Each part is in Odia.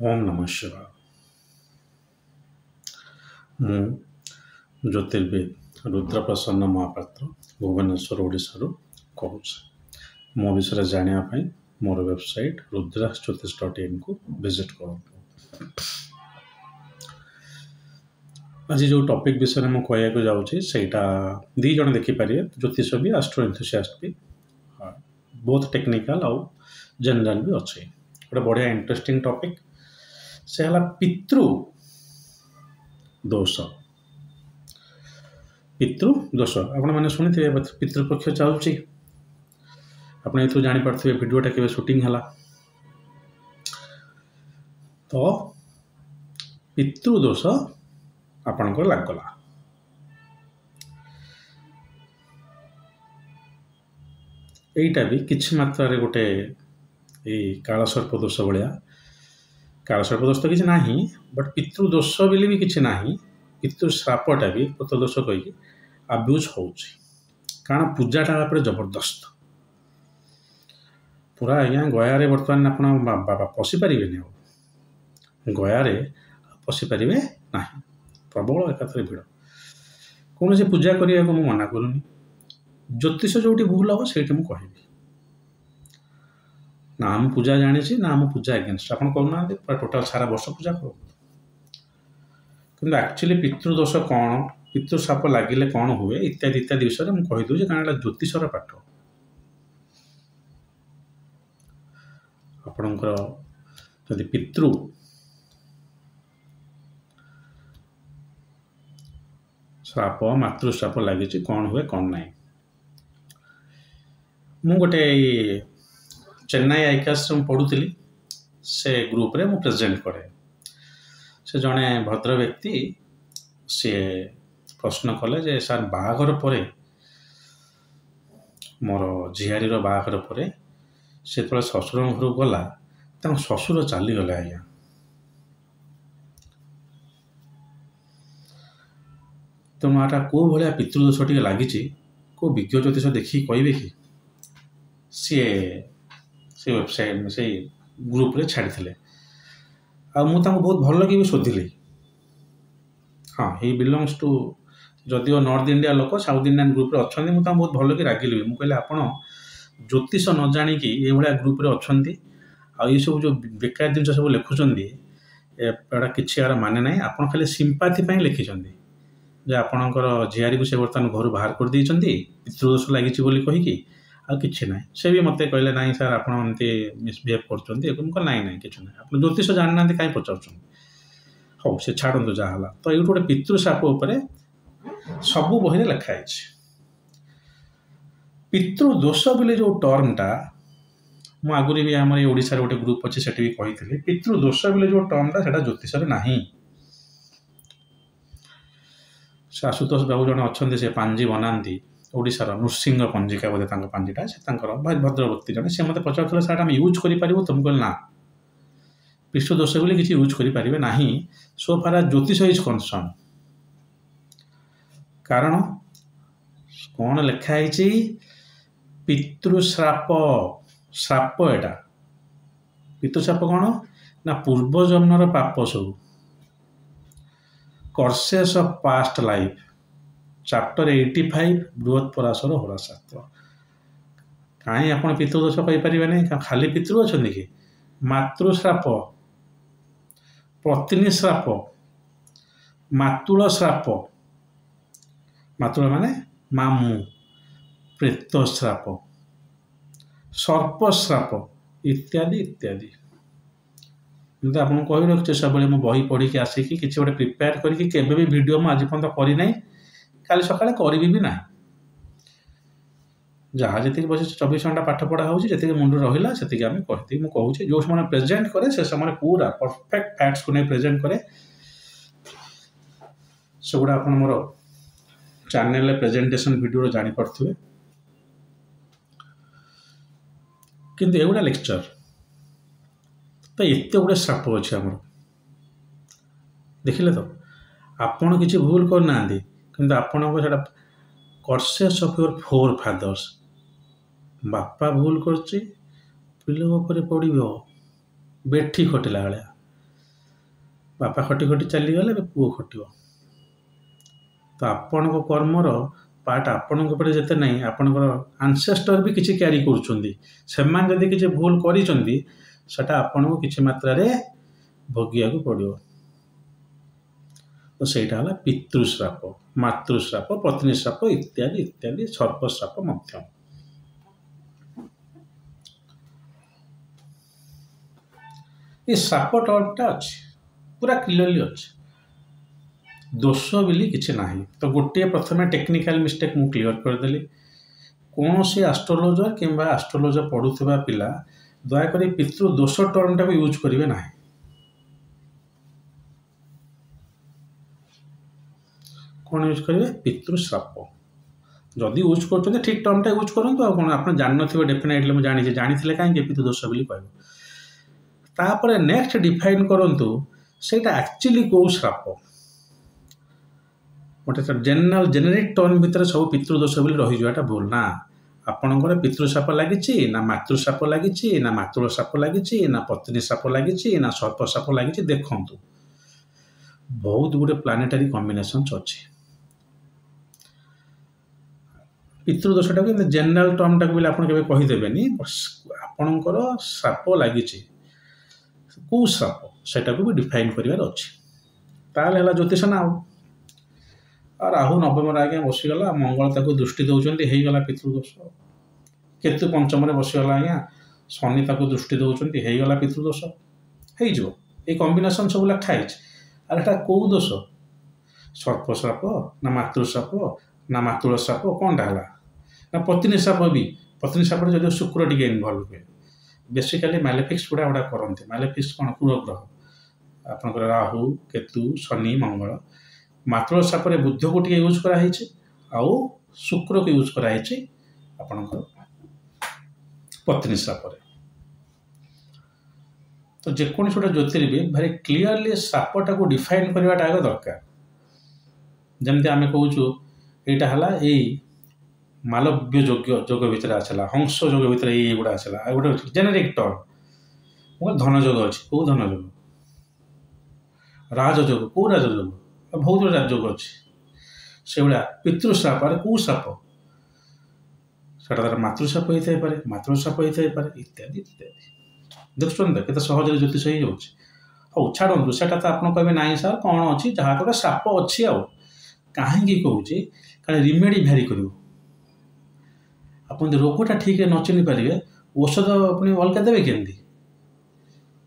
ओम नमः शिवाय। मु ज्योतिर्विद रुद्रप्रसन्न महापात्र भुवनेश्वर ओडिशा कहूँ। मो विषय जानापी मोर वेबसाइट rudrasjyotish.in को विजिट करूँ। आज जो टॉपिक विषय में कहूँ जाऊँगी सेटा दी जन देखिपारे, ज्योतिष भी एस्ट्रो एंथुसियास्ट भी, बहुत टेक्निकल आउ जनरल भी अच्छे। गोटे बढ़िया इंटरेस्टिंग टॉपिक से है पितृ दोष। पितृ दोष आपण मैंने शुणी पितृपक्ष चलुची, आप जापारे भिडटा के शूटिंग है। तो पितृ दोष आपणकर लागला, यहीटा भी किसी मात्रा गोटे कालसर्प दोष भाया। कालसर्प दोष तो किसी ना, बट पितृदोष बोली भी किसी ना। पितृश्रापटा भी पितृदोष कहीकि अब्यूज हो, कारण पूजाटा आप जबरदस्त पूरा। आज्ञा गयारे बर्तमान आप पशिपारे गयारे पशिपारे ना, प्रबल एकाथरे भिड़। कौन से पूजा करने को मना करूनी, ज्योतिष जो भूल हम से कहि ना। हम पूजा जानी ना, हम पूजा एगेन्स्ट आप करना टोटाल सारा वर्ष पूजा करो। कि एक्चुअली पितृदोष कौन, पितृश्राप लगिले कौन हुए इत्यादि इत्यादि विषय में कहीदे, कारण ज्योतिषर पाठ। आपणकर जदि पितृ श्राप मातृश्राप लगी कौन हुए कौन ना। मु गोटे चेन्नई आईकास पढ़ुली, से ग्रुप रे मु प्रेजेंट करे। से जड़े भद्र व्यक्ति सी प्रश्न कले जे सार बाहाघर पर मोर झियारीर बाहाघर पर से तो शशुर घर गला, शशुर चलीगले। आज्ञा तेणु आटा कौ भाया पितृदोष टे लगी, को विज्ञ ज्योतिष देखिए कहे कि सी से वेबसाइट से ग्रुप रे छाड़ी मुझे बहुत भल लगे भी शोधिली। हाँ, ही बिलोंग्स टू जदिव नॉर्थ इंडिया लोक साउथ इंडियन ग्रुप रे अच्छा, मुझे बहुत भल लगे रागिली भी। मुझे आप ज्योतिष न जाणिकी ये ग्रुप रे अच्छा, ये सब जो बेकार जिन सब लिखुंट एटा कि माने ना। आप खाली सिंपाथी लिखिं जे आपणकर झियारी को से बर्तमान घर बाहर कर दी पितृदोष लगी कहीकि आ कि ना। से भी मत कहले ना सर आप मिसबिहेव कर ना ना कि ना, आप ज्योतिष जाना कहीं पचार। हाँ से छाड़ू जहाँ। तो ये गोटे पितृश्राप सबू बही लिखाई। पितृदोष बोले जो टर्मटा मु आगुरी भी आम ओडिशा गोटे ग्रुप अच्छे से भी कही, पितृदोष बोले जो टर्मटा से ज्योतिष ना। आशुतोष बाबू जन अच्छा, से पांजी बनाती ओडिशार नृसिंह पंजिका बोधे पांजीटा से भाई भद्र व्यक्ति जन से मत पचार सर आम यूज कर तुम कह ना पितृदोष बोली किसी यूज करें ना। सो फार ज्योतिष इज कनसर्न, कारण कौन लिखाई पितृश्राप श्राप। एटा पितृश्राप कौन ना, पूर्वजन्मर पाप सब, curses of past life, chapter 85 बृहत पराशर होराशास्त्र। कहीं आप पितृदोष कहींपारे नहीं, खाली पितृ अच्छा कि मातृश्राप, पत्नी श्राप, मातुल श्राप, मातुल माने मामू, प्रेत श्राप, सर्प श्राप इत्यादि इत्यादि। मुझे आपको कही रखिए सब मुझे बही पढ़ी आसिकी किसी गोटे प्रिपेयर करके वीडियो मुझे आज पर्यटन करना, काली सकाଳେ करी भी ना। जहाँ जी बस 24 घंटा पाठ पढ़ा हो मुंड रहा से आम कहती मुझे जो समय प्रेजेंट करे से समय पूरा परफेक्ट फैक्ट्स को नहीं प्रेजेंट करे। से गुड़ा आप मोर चैनल प्रेजेंटेशन वीडियो जानीपे। किंतु एगुड़ा लेक्चर तो एत गुड़े श्राप अच्छे आम देखिले, तो आपड़ किसी भूल करना कि आपण को curses of your for fathers. बापा भूल कर पिला पर पड़ बेठी खटिला भाया बापा खटी खटी चलीगले पुओ खटिव तो आपण कर्मर पार्ट आपण जिते ना आपणकर आंसेस्टर भी किसी क्यारी कर किसी भूल करटा आपन को किसी मात्रा रे भोगिया पड़ो तो सहीटा है पितृश्राप मातृश्राप पत्नी श्राप इत्यादि इत्यादि सर्पश्राप मध्यम ये श्राप टर्मटा अच्छी पूरा क्लियरली अच्छी दोष बोली किसी ना तो गोटे प्रथम टेक्निकल मिस्टेक मु क्लियर करदेली कौन सी एस्ट्रोलोजर किंबा एस्ट्रोलोजर पढ़ुवा पिला दयाकोरी पितृदोष टर्मटा को यूज करेंगे ना कौन यूज करेंगे पितृश्राप जदि यूज कर ठीक टर्मटा यूज करूँ कौन आप जान थे डेफिनेटली मुझे जानी कहीं पितृदोष बोली कहपर नेक्स्ट डिफाइन करूँ सेटा एक्चुअली कौ श्राप गोटे जेनराल जेनेरिक टर्म भितर सब पितृदोष बोली रही जाटा भूल ना आपणकर पितृश्राप लगी ना मातृश्राप लगी ना मातृश्राप लगी ना पत्नी श्राप लगी ना सर्पश्राप लगी देखु बहुत गुटे प्लानेटरी कॉम्बिनेशन अच्छी पितृदोषटा को जेनराल टर्मटा को आप कहीदेनि आपणकर श्राप लगी कौ श्राप सेटा को भी डिफाइन करार अच्छी ताल ज्योतिष ना राहु नवम आज्ञा बसीगला मंगल ताको दृष्टि दौरान होगला पितृदोष केतु पंचम बसीगला आज्ञा शनि ताको दृष्टि दौरान होगला पितृदोष हो कॉम्बिनेशन सब लिखाई आर एटा कौ दोष सर्पश्राप ना मातृश्राप ना मातृश्राप कौनटा है ना पत्नी श्राप भी पत्नी श्राप जो शुक्र टी इनवल्व हुए बेसिकाली मैलेफिक्स गुड़ा गुड़ा करते मैलेफिक्स कौन कुग्रह आपंकर राहु केतु शनि मंगल मातृश्राप बुध को टी यूज कराई आउ शुक्र को यूज कराई आपणकर पत्नी श्राप तो जेकोसी गोटे ज्योतिर्विद भारी क्लीयरली श्रापटा को डिफाइन करवाटा आगे दरकार जमती आम कहूँ यहाँ है मालव्य जोग भितर आसला हंस जोग भितर ये गुड़ा आसला गोटे जेनेरिक टर्म धन जोग अच्छी कौ धन जोग राजयोग कौ राजयोग बहुत राजयोग अच्छी से भाया पितृश्राप कौ श्राप से मातृश्राप होता है मातृश्राप होता है इत्यादि इत्यादि देखुन के सहज ज्योतिष हो जाऊँ छाड़ू से आप कहे ना सार कौन अच्छी जहाँ तो श्राप अच्छी आउ कहीं कहूँ कारण रिमेडी भ्यारी कर रोगटा ठीक है न चिन्ह पारे औषध अपनी अलग देवे केमती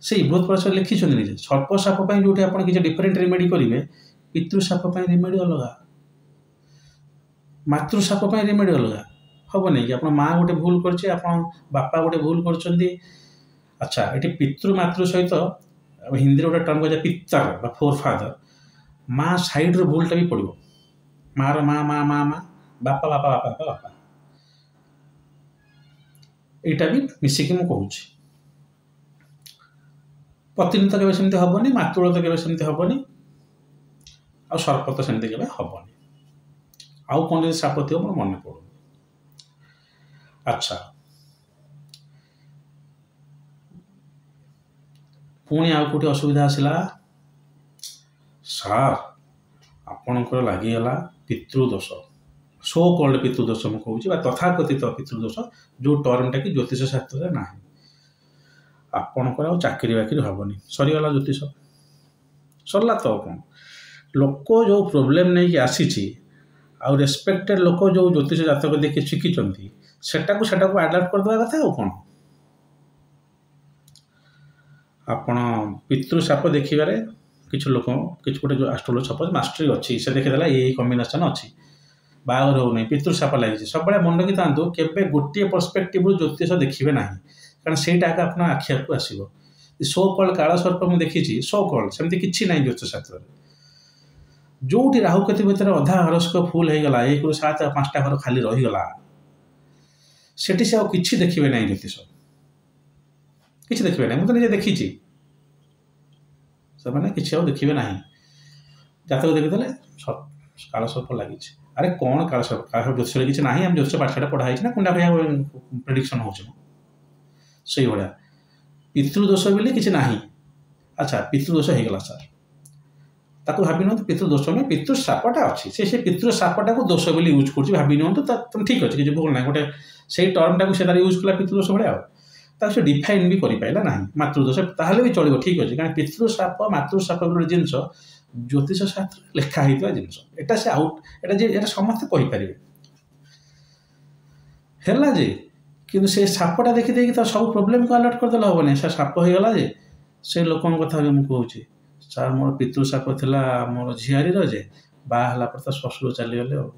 से बहुत प्रश्न लिखिं निजे सर्पश्राप जो किसी डिफरेन्ट रिमेडी करेंगे पितृश्राप रिमेडी अलग मातृश्राप रिमेडी अलग हम नहीं कि आप माँ गोटे भूल कर बापा गोटे भूल कर अच्छा ये पितृ मातृ सहित हिंदी गोटे टर्म कह पितर फोर फादर माँ साइड भूलटा भी पड़ो माँ माँ माँ माँ माँ बापा बापा बापा बापा बापा यहाँ भी मिसिकी मुझे कहूँ पत्नी तो केवल हेनी मातृ तो केवल हेनी आ सर्प तो सेमती केवल हेनी आउ कौन जब श्राप थी मोर मन पड़ू अच्छा पुणी आउ कौटी असुविधा आसला सार आपणकर लगिगला पितृदोष सो कल्ड पितृदोष मुझे कहूँ तथाकथित पितृदोष जो टर्मटा कि ज्योतिष शास्त्र ना आपणकर आ चाकरी बाकरी हेनी सरीगला ज्योतिष सरला तो कौन लोक जो प्रोब्लेम नहीं कि आसी आउ रेस्पेक्टेड लोक जो ज्योतिष जातक देखिए शिखी सेटा को आडाप्ट करदे कथा कौन आपण पितृश्राप देखिबारे किछु लोक किछु गोटे जो एस्ट्रोलॉजी सपोज मास्टरी अच्छी से देखीदेला ये कॉम्बिनेशन अच्छी बाहर हो नहीं पितृश्राप लगी सब मन रखी था केवे गोटे पर्सपेक्टिव ज्योतिष देखिए ना कारण सहीटा आप आखि आगे आसो सो कल्ड काल सर्प मुझे देखी सो कल्ड सेमती किसी ना ज्योतिष शास्त्र जो राहु केतु भितर अधा हरस्क फुल होगला 1 ରୁ 7 5टा घर खाली रहीगला सेठी से किसी देखिए ना ज्योतिष किसी देखिए ना मुझे निजे देखी से किसी देखिए ना जातक देखीदे काल सर्प लगी अरे कौन काल सर्प ज्योतिष किसी ना आम ज्योतिष पाठशाला पढ़ाई ना कुंडा प्रेडिक्शन हो से भाया पितृदोष बोली किसी ना अच्छा पितृदोष होगला सार ତାକୁ ଭାବି ନିଅନ୍ତୁ ପିତୃଦୋଷ ନୁହେଁ, ପିତୃଶାପଟା ଅଛି। ସେ ପିତୃଶାପଟାକୁ ଦୋଷ ବୋଲି ୟୁଜ୍ କରୁଛି, ଭାବି ନିଅନ୍ତୁ। ତୁମେ ଠିକ୍ ଅଛି, କିଛି ଭୁଲ ନାହିଁ। ଗୋଟେ ସେଇ ଟର୍ମଟାକୁ ସେ ତାର ୟୁଜ୍ କଲା ପିତୃଦୋଷ ଭଳିଆ, ଆଉ ତାକୁ ସେ ଡିଫାଇନ୍ ବି କରିପାରିଲା ନାହିଁ ମାତୃଦୋଷ, ତାହେଲେ ବି ଚଳିବ, ଠିକ୍ ଅଛି। କାରଣ ପିତୃଶାପ ମାତୃଶାପ ଗୋଟେ ଜିନିଷ ଜ୍ୟୋତିଷ ଶାସ୍ତ୍ରରେ ଲେଖା ହେଇଥିବା ଜିନିଷ। ଏଟା ସେ ଏଟା ସମସ୍ତେ କହିପାରିବେ ହେଲା ଯେ, କିନ୍ତୁ ସେ ସାପଟା ଦେଖିଦେଇକି ତ ସବୁ ପ୍ରୋବ୍ଲେମକୁ ଆଲର୍ଟ କରିଦେଲେ ହେବନି। ସେ ସାପ ହେଇଗଲା ଯେ, ସେ ଲୋକଙ୍କ କଥା ମୁଁ କହୁଛି, ସାର୍ ମୋର ପିତୃଶାପ ଥିଲା ମୋର ଝିଆରୀର, ଯେ ବାହା ହେଲା ପରେ ତା ଶ୍ୱଶୁର ଚାଲିଗଲେ। ଆଉ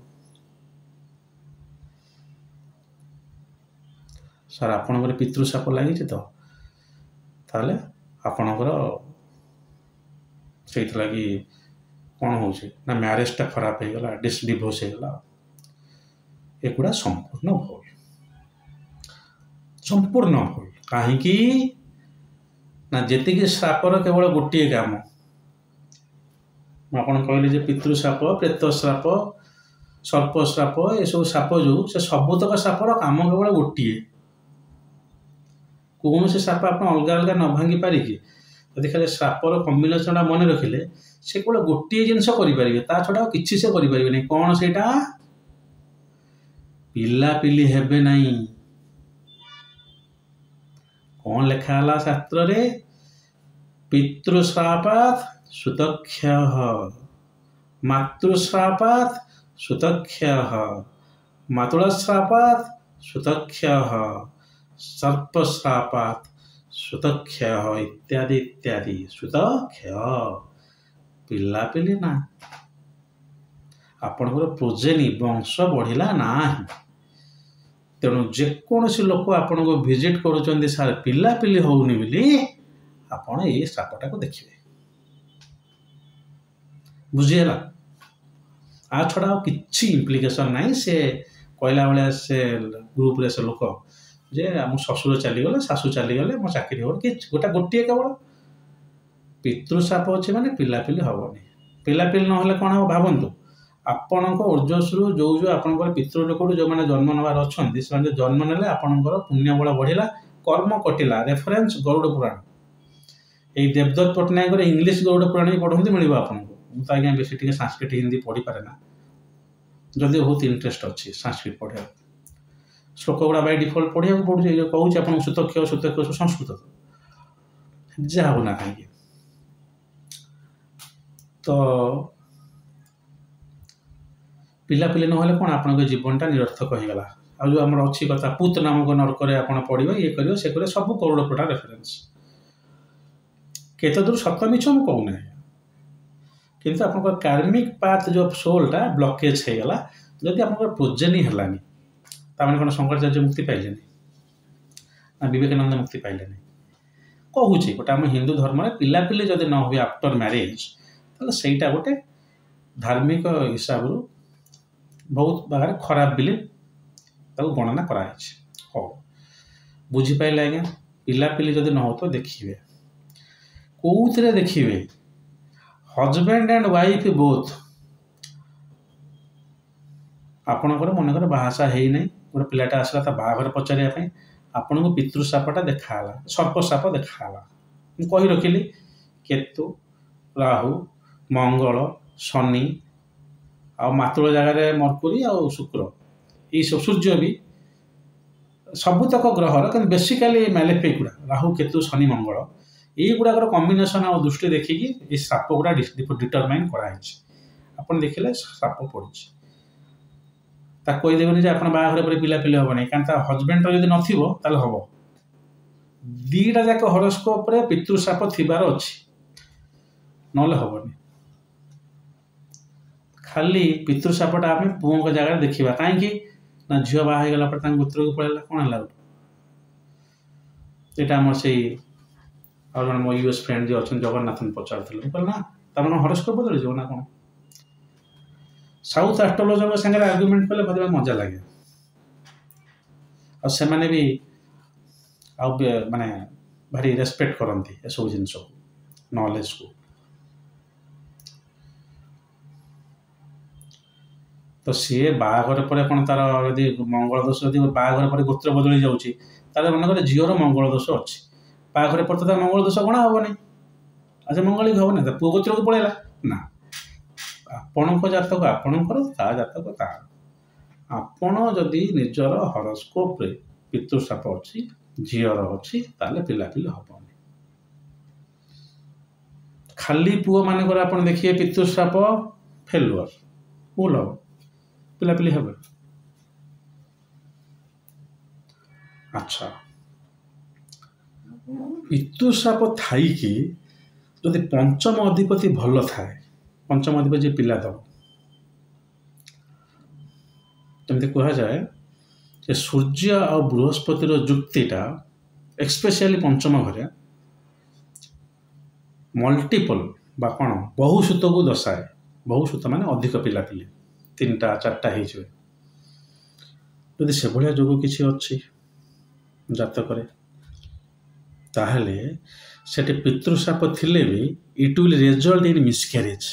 ସାର୍ ଆପଣଙ୍କର ପିତୃଶାପ ଲାଗିଛି ତ, ତାହେଲେ ଆପଣଙ୍କର ସେଇଥିଲାଗି କ'ଣ ହେଉଛି ନା ମ୍ୟାରେଜଟା ଖରାପ ହେଇଗଲା, ଡିଭୋର୍ସ ହେଇଗଲା। ଏଗୁଡ଼ା ସମ୍ପୂର୍ଣ୍ଣ ଭୁଲ, ସମ୍ପୂର୍ଣ୍ଣ ଭୁଲ। କାହିଁକି ନା ଯେତିକି ଶ୍ରାପର କେବଳ ଗୋଟିଏ କାମ, ମୁଁ ଆପଣଙ୍କୁ କହିଲି ଯେ ପିତୃଶାପ, ପ୍ରେତଶ୍ରାପ, ସର୍ପଶ୍ରାପ, ଏସବୁ ସାପ ଯେଉଁ, ସେ ସବୁତକ ସାପର କାମ କେବଳ ଗୋଟିଏ। କୌଣସି ସାପ ଆପଣ ଅଲଗା ଅଲଗା ନ ଭାଙ୍ଗି ପାରିକି ଯଦି ଖାଲି ସାପର କମ୍ବିନେସନଟା ମନେ ରଖିଲେ, ସେ କେବଳ ଗୋଟିଏ ଜିନିଷ କରିପାରିବେ, ତା ଛଡ଼ା ଆଉ କିଛି ସେ କରିପାରିବେନି। କ'ଣ ସେଇଟା? ପିଲାପିଲି ହେବେ ନାହିଁ। କ'ଣ ଲେଖା ହେଲା ଶାସ୍ତ୍ରରେ? ପିତୃଶ୍ରାପାତ୍ ସୁତକ୍ଷୟଃ, ମାତୃଶ୍ରାପାତ୍ ସୁତକ୍ଷୟଃ, ମାତୁଳଶ୍ରାପାତ୍ ସୁତକ୍ଷୟଃ, ସର୍ପଶ୍ରାପାତ୍ ସୁତକ୍ଷୟଃ, ଇତ୍ୟାଦି ଇତ୍ୟାଦି। ସୁତକ୍ଷୟ ପିଲାପିଲି ନା, ଆପଣଙ୍କର ପ୍ରୋଜେନି ବଂଶ ବଢ଼ିଲା ନାହିଁ। ତେଣୁ ଯେକୌଣସି ଲୋକ ଆପଣଙ୍କୁ ଭିଜିଟ୍ କରୁଛନ୍ତି, ସାର୍ ପିଲାପିଲି ହେଉନି ବୋଲି, ଆପଣ ଏଇ ଶ୍ରାପଟାକୁ ଦେଖିବେ। ବୁଝିହେଲା? ଆ ଛଡ଼ା ଆଉ କିଛି ଇମ୍ପ୍ଲିକେସନ୍ ନାହିଁ। ସେ କହିଲା ଭଳିଆ ସେ ଗ୍ରୁପରେ ସେ ଲୋକ ଯେ ଆମ ଶ୍ୱଶୁର ଚାଲିଗଲେ, ଶାଶୁ ଚାଲିଗଲେ, ମୋ ଚାକିରି ହେବନି, କି ଗୋଟିଏ କେବଳ ପିତୃଶାପ ଅଛି ମାନେ ପିଲାପିଲି ହେବନି। ପିଲାପିଲି ନହେଲେ କ'ଣ ହେବ ଭାବନ୍ତୁ, ଆପଣଙ୍କ ଓଜସ୍ରୁ ଯେଉଁ ଆପଣଙ୍କର ପିତୃଲୋକରୁ ଯେଉଁମାନେ ଜନ୍ମ ନେବାର ଅଛନ୍ତି, ସେମାନେ ଜନ୍ମ ନେଲେ ଆପଣଙ୍କର ପୁଣ୍ୟବଳ ବଢ଼ିଲା, କର୍ମ କଟିଲା। ରେଫରେନ୍ସ ଗରୁଡ଼ ପୁରାଣ। ଏଇ ଦେବଦତ୍ତ ପଟ୍ଟନାୟକର ଇଂଲିଶ ଗରୁଡ଼ ପୁରାଣ ବି ପଢ଼ନ୍ତି, ମିଳିବ ଆପଣଙ୍କୁ। ମୁଁ ତ ଆଜ୍ଞା ବେଶୀ ଟିକେ ସାଂସ୍କ୍ରିଟ ହିନ୍ଦୀ ପଢ଼ିପାରେ ନା, ଯଦି ବହୁତ ଇଣ୍ଟରେଷ୍ଟ ଅଛି ସାଂସ୍କ୍ରିଟ ପଢ଼ିବାକୁ। ଶ୍ଲୋକ ଗୁଡ଼ା ବାଇ ଡିଫଲ୍ଟ ପଢ଼ିବାକୁ ପଡ଼ୁଛି। ଯେଉଁ କହୁଛି ଆପଣଙ୍କୁ ସୁତକ୍ଷୟ ସଂସ୍କୃତ ଯାହା ହଉ ନା କାହିଁକି। ତ ପିଲାପିଲି ନହେଲେ କ'ଣ ଆପଣଙ୍କ ଜୀବନଟା ନିରର୍ଥକ ହେଇଗଲା। ଆଉ ଯେଉଁ ଆମର ଅଛି କଥା, ପୁତ ନାମକ ନରକରେ ଆପଣ ପଡ଼ିବେ, ଇଏ କରିବେ, ସେ କରିବେ, ସବୁ ଗରୁଡ଼ ପୁରାଣ ରେଫରେନ୍ସ। କେତେ ଦୂର ସତ ମିଛ ମୁଁ କହୁନାହିଁ, କିନ୍ତୁ ଆପଣଙ୍କର କାର୍ମିକ ପାଥ ଯେଉଁ ସୋଲଟା ବ୍ଲକେଜ୍ ହେଇଗଲା, ଯଦି ଆପଣଙ୍କର ପ୍ରୋଜେନି ହେଲାନି, ତାମାନେ କ'ଣ ଶଙ୍କରାଚାର୍ଯ୍ୟ ମୁକ୍ତି ପାଇଲେନି ନା ବିବେକାନନ୍ଦ ମୁକ୍ତି ପାଇଲେନି? କହୁଛି ଗୋଟେ ଆମ ହିନ୍ଦୁ ଧର୍ମରେ ପିଲାପିଲି ଯଦି ନ ହୁଏ ଆଫ୍ଟର ମ୍ୟାରେଜ୍, ତାହେଲେ ସେଇଟା ଗୋଟେ ଧାର୍ମିକ ହିସାବରୁ ବହୁତ ଭାବରେ ଖରାପ ବୋଲି ତାକୁ ଗଣନା କରାଯାଇଛି। ହଉ, ବୁଝିପାରିଲେ ଆଜ୍ଞା? ପିଲାପିଲି ଯଦି ନ ହେଉଥିବ ଦେଖିବେ। କେଉଁଥିରେ ଦେଖିବେ? Husband and wife both. ଆପଣଙ୍କର ମନେକର ବାହାସାହା ହେଇନାହିଁ, ଗୋଟେ ପିଲାଟା ଆସିଲା ତା ବାହାଘର ପଚାରିବା ପାଇଁ, ଆପଣଙ୍କୁ ପିତୃଶାପଟା ଦେଖାହେଲା, ସର୍ପଶାପ ଦେଖାହେଲା। ମୁଁ କହି ରଖିଲି କେତୁ, ରାହୁ, ମଙ୍ଗଳ, ଶନି, ଆଉ ମାତୃଳ ଜାଗାରେ ମର୍କୁରୀ ଆଉ ଶୁକ୍ର, ଏଇସବୁ ସୂର୍ଯ୍ୟ ବି, ସବୁତକ ଗ୍ରହର, କିନ୍ତୁ ବେସିକାଲି ମ୍ୟାଲେଫିକ୍ ଗୁଡ଼ା ରାହୁ, କେତୁ, ଶନି, ମଙ୍ଗଳ, ଏଇଗୁଡ଼ାକର କମ୍ବିନେସନ୍ ଆଉ ଦୃଷ୍ଟି ଦେଖିକି ଏଇ ଶ୍ରାପ ଗୁଡ଼ା ଡିଟରମାଇନ୍ କରାହେଇଛି। ଆପଣ ଦେଖିଲେ ଶ୍ରାପ ପଡ଼ିଛି, ତାକୁ କହିଦେବେନି ଯେ ଆପଣ ବାହାଘର ପରେ ପିଲାପିଲି ହେବନି, କାରଣ ତା ହଜବେଣ୍ଡର ଯଦି ନଥିବ ତାହେଲେ ହେବ। ଦୁଇଟା ଯାକ ହରୋସ୍କୋପରେ ପିତୃଶାପ ଥିବାର ଅଛି, ନହେଲେ ହେବନି। ଖାଲି ପିତୃଶାପଟା ଆମେ ପୁଅଙ୍କ ଜାଗାରେ ଦେଖିବା, କାହିଁକି ନା ଝିଅ ବାହା ହେଇଗଲା ପରେ ତାଙ୍କ ଗୋତ୍ରକୁ ପଳେଇଲା, କ'ଣ ହେଲା? ଏଇଟା ଆମର ସେଇ ଆଉ ଜଣେ ମୋ ୟୁଏସ୍ ଫ୍ରେଣ୍ଡ ଯିଏ ଅଛନ୍ତି ଜଗନ୍ନାଥଙ୍କୁ ପଚାରୁଥିଲେ, ମୁଁ କହିଲି ନା ତାମାନେ ହରୋସ୍କୋପ ବଦଳିଯିବ ନା କ'ଣ? ସାଉଥ୍ ଆଷ୍ଟ୍ରୋଲୋଜରଙ୍କ ସାଙ୍ଗରେ ଆର୍ଗୁମେଣ୍ଟ କଲେ ଭାରି ମଜା ଲାଗେ, ଆଉ ସେମାନେ ବି ଆଉ ମାନେ ଭାରି ରେସପେକ୍ଟ କରନ୍ତି ଏସବୁ ଜିନିଷକୁ, ନଲେଜକୁ। ତ ସିଏ ବାହାଘର ପରେ କ'ଣ ତାର ଯଦି ମଙ୍ଗଳ ଦୋଷ, ଯଦି ବାହାଘର ପରେ ଗୋତ୍ର ବଦଳି ଯାଉଛି, ତାହେଲେ ମନେକର ଝିଅର ମଙ୍ଗଳ ଦୋଷ ଅଛି, ବାହାଘର ପରେ ତ ତାର ମଙ୍ଗଳ ଦୋଷ ଗଣା ହେବନି, ଆଉ ସେ ମଙ୍ଗଳିକ ହେବନି, ତା ପୁଅ ଗୋତ୍ରକୁ ପଳେଇଲା ନା। ଆପଣଙ୍କ ଜାତକ ଆପଣଙ୍କର, ତା ଜାତକ ତାର। ଆପଣ ଯଦି ନିଜର ହରସ୍କୋପରେ ପିତୃଶାପ ଅଛି, ଝିଅର ଅଛି, ତାହେଲେ ପିଲାପିଲି ହବନି। ଖାଲି ପୁଅ ମାନଙ୍କର ଆପଣ ଦେଖିବେ ପିତୃଶାପ ଫେଲୁଅର, ଭୁଲ ହବ, ପିଲାପିଲି ହେବ। ଆଚ୍ଛା, ପିତୃଶାପ ଥାଇକି ଯଦି ପଞ୍ଚମ ଅଧିପତି ଭଲ ଥାଏ, ପଞ୍ଚମ ଅଧିପତି ପିଲା ଦବ, ଯେମିତି କୁହାଯାଏ ଯେ ସୂର୍ଯ୍ୟ ଆଉ ବୃହସ୍ପତିର ଯୁକ୍ତିଟା ଏକ୍ସପେସିଆଲି ପଞ୍ଚମ ଘରେ ମଲ୍ଟିପଲ ବା କ'ଣ ବହୁ ସୂତକୁ ଦର୍ଶାଏ। ବହୁ ସୂତ ମାନେ ଅଧିକ ପିଲାପିଲି, 3ଟା 4ଟା ହେଇଯିବେ। ଯଦି ସେଭଳିଆ ଯୋଗ କିଛି ଅଛି ଜାତକରେ, ତାହେଲେ ସେଠି ପିତୃଶାପ ଥିଲେ ବି it will result in miscarriage.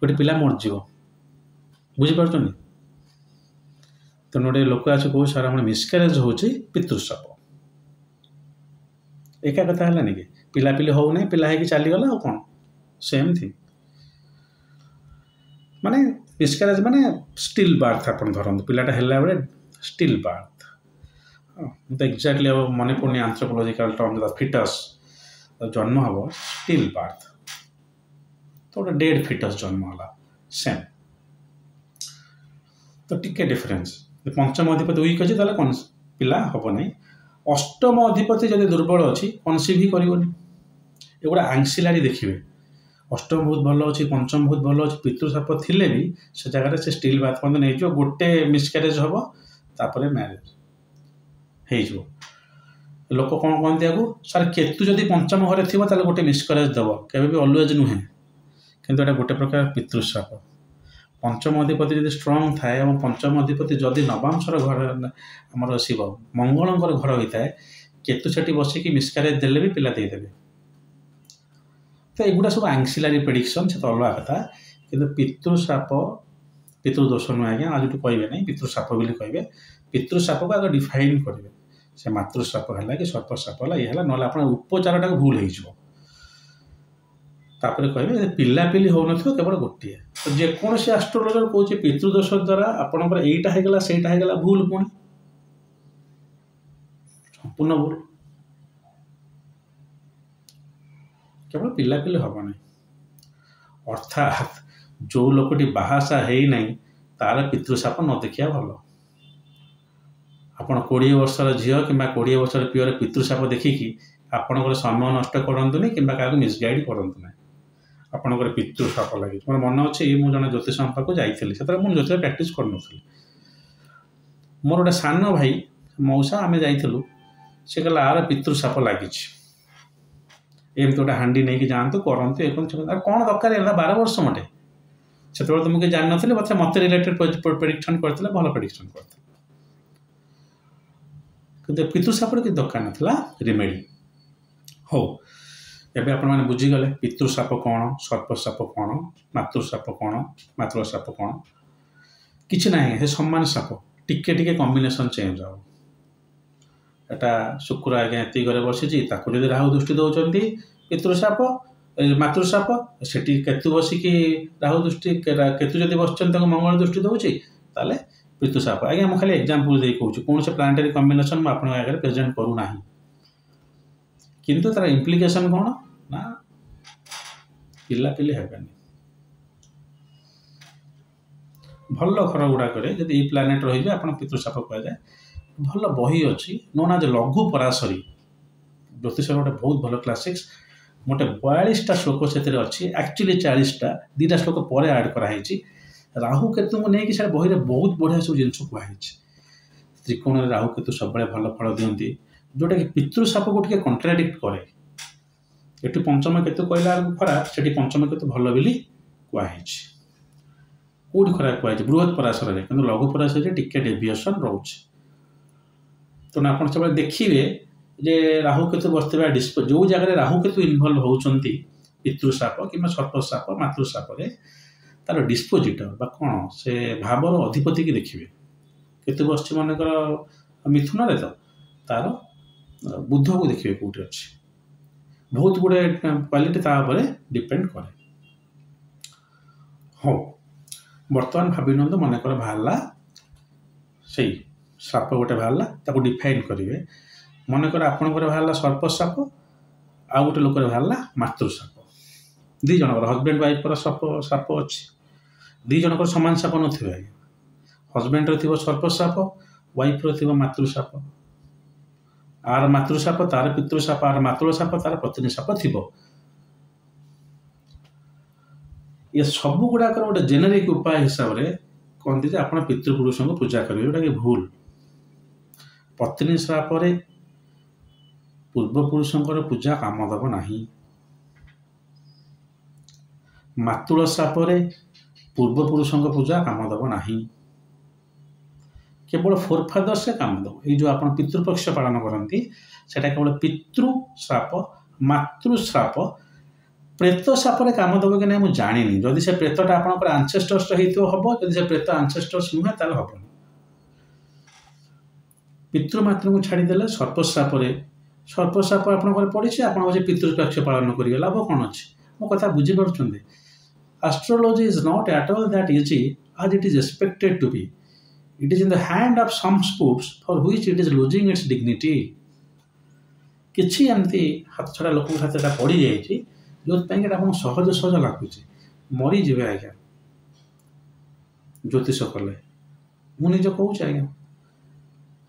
ଗୋଟେ ପିଲା ମରିଯିବ, ବୁଝିପାରୁଛନ୍ତି? ତେଣୁ ଗୋଟେ ଲୋକ ଆସି କହୁ ସାର୍ ଆମର ମିସକ୍ୟାରେଜ ହେଉଛି ପିତୃଶାପ। ଏକା କଥା ହେଲାନି କି? ପିଲାପିଲି ହଉନାହିଁ, ପିଲା ହେଇକି ଚାଲିଗଲା, ଆଉ କ'ଣ ସେମିତି। ମାନେ ମିସକ୍ୟାରେଜ ମାନେ ଷ୍ଟିଲ୍ ବାର୍ଥ ଆପଣ ଧରନ୍ତୁ, ପିଲାଟା ହେଲା ବେଳେ ଷ୍ଟିଲ୍ ବାର୍ଥ। ମୁଁ ତ ଏକ୍ଜାକ୍ଟଲି ଆଉ ମନେ ପଡ଼ୁନି ଆନ୍ଥ୍ରୋପୋଲୋଜିକାଲ ଟର୍ମ, ଫିଟସ୍ ଜନ୍ମ ହେବ ଷ୍ଟିଲ୍ ବାର୍ଥ, ତ ଗୋଟେ ଡେଡ୍ ଫିଟସ୍ ଜନ୍ମ ହେଲା, ସେମ୍। ତ ଟିକେ ଡିଫରେନ୍ସ। ପଞ୍ଚମ ଅଧିପତି ୱିକ୍ ଅଛି ତାହେଲେ ପିଲା ହବ ନାହିଁ। ଅଷ୍ଟମ ଅଧିପତି ଯଦି ଦୁର୍ବଳ ଅଛି କନସିଭ୍ ହିଁ କରିବନି। ଏଗୁଡ଼ା ଆଂସିଲାରି ଦେଖିବେ। ଅଷ୍ଟମ ବହୁତ ଭଲ ଅଛି, ପଞ୍ଚମ ବହୁତ ଭଲ ଅଛି, ପିତୃଶାପ ଥିଲେ ବି ସେ ଜାଗାରେ ସେ ଷ୍ଟିଲ୍ ବାର୍ଥ ପର୍ଯ୍ୟନ୍ତ ନେଇଯିବ। ଗୋଟେ ମିସକ୍ୟାରେଜ ହବ, ତାପରେ ମ୍ୟାରେଜ ହେଇଯିବ। ଲୋକ କ'ଣ କହନ୍ତି ଆକୁ, ସାର୍ କେତୁ ଯଦି ପଞ୍ଚମ ଘରେ ଥିବ ତାହେଲେ ଗୋଟେ ମିସକ୍ୟାରେଜ ଦେବ, କେବେ ବି ଅଲୱେଜ ନୁହେଁ। କିନ୍ତୁ ଏଇଟା ଗୋଟେ ପ୍ରକାର ପିତୃଶାପ। ପଞ୍ଚମ ଅଧିପତି ଯଦି ଷ୍ଟ୍ରଙ୍ଗ ଥାଏ ଏବଂ ପଞ୍ଚମ ଅଧିପତି ଯଦି ନବାଂଶର ଘର ଆମର ଶିବ ମଙ୍ଗଳଙ୍କର ଘର ହୋଇଥାଏ, କେତୁ ସେଠି ବସିକି ମିସକ୍ୟାରେଜ ଦେଲେ ବି ପିଲା ଦେଇଦେବେ। ତ ଏଗୁଡ଼ା ସବୁ ଆଂସିଲାରି ପ୍ରେଡିକ୍ସନ୍, ସେ ତ ଅଲଗା କଥା। କିନ୍ତୁ ପିତୃଶାପ, ପିତୃଦୋଷ ନୁହେଁ ଆଜ୍ଞା, ଆଜିଠୁ କହିବେ ନାହିଁ ପିତୃଶାପ ବୋଲି କହିବେ। ପିତୃଶାପକୁ ଆଗ ଡିଫାଇନ୍ କରିବେ, ସେ ମାତୃଶାପ ହେଲା କି ସର୍ପଶାପ ହେଲା, ଇଏ ହେଲା, ନହେଲେ ଆପଣ ଉପଚାରଟାକୁ ଭୁଲ ହେଇଯିବ। ତାପରେ କହିବେ ଯେ ପିଲାପିଲି ହେଉନଥିବ କେବଳ ଗୋଟିଏ। ତ ଯେକୌଣସି ଆଷ୍ଟ୍ରୋଲୋଜର କହୁଛି ପିତୃଦୋଷ ଦ୍ୱାରା ଆପଣଙ୍କର ଏଇଟା ହେଇଗଲା ସେଇଟା ହେଇଗଲା, ଭୁଲ, ପୁଣି ସମ୍ପୂର୍ଣ୍ଣ ଭୁଲ। କେବଳ ପିଲାପିଲି ହବ ନାହିଁ। ଅର୍ଥାତ୍ ଯେଉଁ ଲୋକଟି ବାହାସାହା ହେଇନାହିଁ ତାର ପିତୃଶାପ ନ ଦେଖିବା ଭଲ। ଆପଣ 20 ବର୍ଷର ଝିଅ କିମ୍ବା 20 ବର୍ଷର ପିଅର ପିତୃଶାପ ଦେଖିକି ଆପଣଙ୍କର ସମୟ ନଷ୍ଟ କରନ୍ତୁନି କିମ୍ବା କାହାକୁ ମିସଗାଇଡ୍ କରନ୍ତୁ ନାହିଁ। ଆପଣଙ୍କର ପିତୃଶାପ ଲାଗିଛି। ମୋର ମନେ ଅଛି, ମୁଁ ଜଣେ ଜ୍ୟୋତିଷ ପାଖକୁ ଯାଇଥିଲି, ସେତେବେଳେ ମୁଁ ଜ୍ୟୋତିଷ ପ୍ରାକ୍ଟିସ୍ କରୁନଥିଲି। ମୋର ଗୋଟେ ସାନ ଭାଇ ମଉସା, ଆମେ ଯାଇଥିଲୁ, ସେ କହିଲା ଆର ପିତୃଶାପ ଲାଗିଛି, ଏମିତି ଗୋଟେ ହାଣ୍ଡି ନେଇକି ଯାଆନ୍ତୁ, କରନ୍ତୁ, ଏ କରନ୍ତୁ। କ'ଣ ଦରକାର ହେଲା, 12 ବର୍ଷ ମୋଟେ। ସେତେବେଳେ ତ ମୁଁ କିଛି ଜାଣିନଥିଲି, ମୋତେ ରିଲେଟେଡ୍ ପ୍ରେଡିକ୍ସନ୍ କରିଥିଲେ, ଭଲ ପ୍ରେଡିକ୍ସନ୍ କରିଥିଲେ। କିନ୍ତୁ ପିତୃଶାପରେ କିଛି ଦରକାର ନଥିଲା, ରିମେଡି। ହଉ, ଏବେ ଆପଣମାନେ ବୁଝିଗଲେ ପିତୃଶାପ କ'ଣ, ସର୍ପଶାପ କ'ଣ, ମାତୃଶାପ କ'ଣ, ମାତୃଶାପ କ'ଣ। କିଛି ନାହିଁ, ସେ ସମାନ ସାପ, ଟିକେ ଟିକେ କମ୍ବିନେସନ୍ ଚେଞ୍ଜ ହେବ। ଏଟା ଶୁକ୍ର ଆଜ୍ଞା ଏତିକି ଘରେ ବସିଛି, ତାକୁ ଯଦି ରାହୁ ଦୃଷ୍ଟି ଦେଉଛନ୍ତି ପିତୃଶାପ, ମାତୃଶାପ, ସେଠି କେତୁ ବସିକି ରାହୁ ଦୃଷ୍ଟି, କେତୁ ଯଦି ବସିଛନ୍ତି ତାକୁ ମଙ୍ଗଳ ଦୃଷ୍ଟି ଦେଉଛି, ତାହେଲେ ପିତୃଶାପ। ଆଜ୍ଞା ମୁଁ ଖାଲି ଏକ୍ଜାମ୍ପଲ୍ ଦେଇ କହୁଛି, କୌଣସି ପ୍ଲାନେଟାରୀ କମ୍ବିନେସନ୍ ମୁଁ ଆପଣଙ୍କ ଆଗରେ ପ୍ରେଜେଣ୍ଟ କରୁନାହିଁ। କିନ୍ତୁ ତାର ଇମ୍ପ୍ଲିକେସନ୍ କ'ଣ ନା ପିଲାପିଲି ହେବେନି। ଭଲ ଘର ଗୁଡ଼ାକରେ ଯଦି ଏଇ ପ୍ଲାନେଟ୍ ରହିବେ ଆପଣ ପିତୃଶାପ କୁହାଯାଏ। ଭଲ ବହି ଅଛି, ନୋନ୍ ଆଜ୍ ଲଘୁ ପରାଶରୀ, ଜ୍ୟୋତିଷର ଗୋଟେ ବହୁତ ଭଲ କ୍ଲାସିକ୍ସ। ଗୋଟେ 42ଟା ଶ୍ଲୋକ ସେଥିରେ ଅଛି, ଆକ୍ଚୁଆଲି 40ଟା, 2ଟା ଶ୍ଲୋକ ପରେ ଆଡ଼୍ କରାହେଇଛି। ରାହୁ କେତୁଙ୍କୁ ନେଇକି ସେ ବହିରେ ବହୁତ ବଢ଼ିଆ ସବୁ ଜିନିଷ କୁହାହେଇଛି। ତ୍ରିକୋଣରେ ରାହୁ କେତୁ ସବୁବେଳେ ଭଲ ଫଳ ଦିଅନ୍ତି, ଯେଉଁଟାକି ପିତୃଶାପକୁ ଟିକେ କଣ୍ଟ୍ରାଡିକ୍ଟ କରେ। ଏଠି ପଞ୍ଚମ କେତୁ କହିଲା ବେଳକୁ ଖରାପ, ସେଠି ପଞ୍ଚମ କେତୁ ଭଲ ବୋଲି କୁହାହେଇଛି। କେଉଁଠି ଖରାପ କୁହାହେଇଛି? ବୃହତ୍ ପରାଶରରେ, କିନ୍ତୁ ଲଘୁ ପରାଶରରେ ଟିକେ ଡେଭିଏସନ୍ ରହୁଛି। ତେଣୁ ଆପଣ ସବୁବେଳେ ଦେଖିବେ ଯେ ରାହୁ କେତୁ ବସିଥିବା ଯେଉଁ ଜାଗାରେ ରାହୁ କେତୁ ଇନଭଲ୍ଭ ହେଉଛନ୍ତି ପିତୃଶାପ କିମ୍ବା ସର୍ପଶାପ, ମାତୃଶାପରେ, ତାର ଡିସ୍ପୋଜିଟର ବା କ'ଣ ସେ ଭାବର ଅଧିପତିକି ଦେଖିବେ। କେତୁ ବସିଛି ମନେକର ମିଥୁନରେ, ତ ତାର ବୁଧକୁ ଦେଖିବେ କେଉଁଠି ଅଛି। ବହୁତ ଗୁଡ଼ାଏ କ୍ୱାଲିଟି ତା ଉପରେ ଡିପେଣ୍ଡ କରେ। ହଉ ବର୍ତ୍ତମାନ ଭାବି ନିଅନ୍ତୁ ମନେକର ବାହାରିଲା ସେଇ ସାପ ଗୋଟେ ବାହାରିଲା, ତାକୁ ଡିଫାଇନ୍ କରିବେ। ମନେକର ଆପଣଙ୍କର ବାହାରିଲା ସର୍ପ ସାପ, ଆଉ ଗୋଟେ ଲୋକର ବାହାରିଲା ମାତୃସାପ। ଦୁଇ ଜଣଙ୍କର ହଜବେଣ୍ଡ ୱାଇଫ୍ର ସାପ ଅଛି, ଦୁଇ ଜଣଙ୍କର ସମାନ ସାପ ନଥିବ ଆଜ୍ଞା। ହଜବେଣ୍ଡର ଥିବ ସର୍ପ ସାପ, ୱାଇଫ୍ର ଥିବ ମାତୃସାପ। ଆର ମାତୃସାପ ତାର ପିତୃସାପ, ଆର ମାତୃ ସାପ ତାର ପତ୍ନୀ ସାପ ଥିବ। ଏ ସବୁ ଗୁଡ଼ାକର ଗୋଟେ ଜେନେରିକ୍ ଉପାୟ ହିସାବରେ କହନ୍ତି ଯେ ଆପଣ ପିତୃପୁରୁଷଙ୍କୁ ପୂଜା କରିବେ, ଯେଉଁଟାକି ଭୁଲ। ପତ୍ନୀ ସାପରେ ପୂର୍ବପୁରୁଷଙ୍କର ପୂଜା କାମ ଦେବ ନାହିଁ। ମାତୃ ସାପରେ ପୂର୍ବପୁରୁଷଙ୍କ ପୂଜା କାମ ଦେବ ନାହିଁ। କେବଳ ଫୋରଫାଦର୍ସରେ କାମ ଦେବ। ଏଇ ଯେଉଁ ଆପଣ ପିତୃପକ୍ଷ ପାଳନ କରନ୍ତି ସେଟା କେବଳ ପିତୃ ଶ୍ରାପ, ମାତୃଶ୍ରାପ, ପ୍ରେତ ସାପରେ କାମ ଦେବ କି ନାହିଁ ମୁଁ ଜାଣିନି। ଯଦି ସେ ପ୍ରେତଟା ଆପଣଙ୍କର ଆନସେଷ୍ଟର୍ସର ହେଇଥିବ ହେବ, ଯଦି ସେ ପ୍ରେତ ଆନସେଷ୍ଟର୍ସ ନୁହେଁ ତାହେଲେ ହେବନି। ପିତୃମାତୃଙ୍କୁ ଛାଡ଼ିଦେଲେ ସର୍ପସାପରେ, ସର୍ପସାପ ଆପଣଙ୍କର ପଡ଼ିଛି, ଆପଣ ହେଉଛି ପିତୃପକ୍ଷ ପାଳନ କରିବେ, ଲାଭ କ'ଣ ଅଛି? ମୋ କଥା ବୁଝିପାରୁଛନ୍ତି? Astrology is not at all that easy as it is expected to be. It is in the hand of some spooks for which it is losing its dignity. କିଛି ଏମିତି ହାତଛଡ଼ା ଲୋକଙ୍କ ହାତରେ ଏଟା ପଡ଼ିଯାଇଛି ଯେଉଁଥିପାଇଁ ଏଟା ଆପଣଙ୍କୁ ସହଜ ସହଜ ଲାଗୁଛି। ମରିଯିବେ ଆଜ୍ଞା ଜ୍ୟୋତିଷ କଲେ। ମୁଁ ନିଜେ କହୁଛି ଆଜ୍ଞା,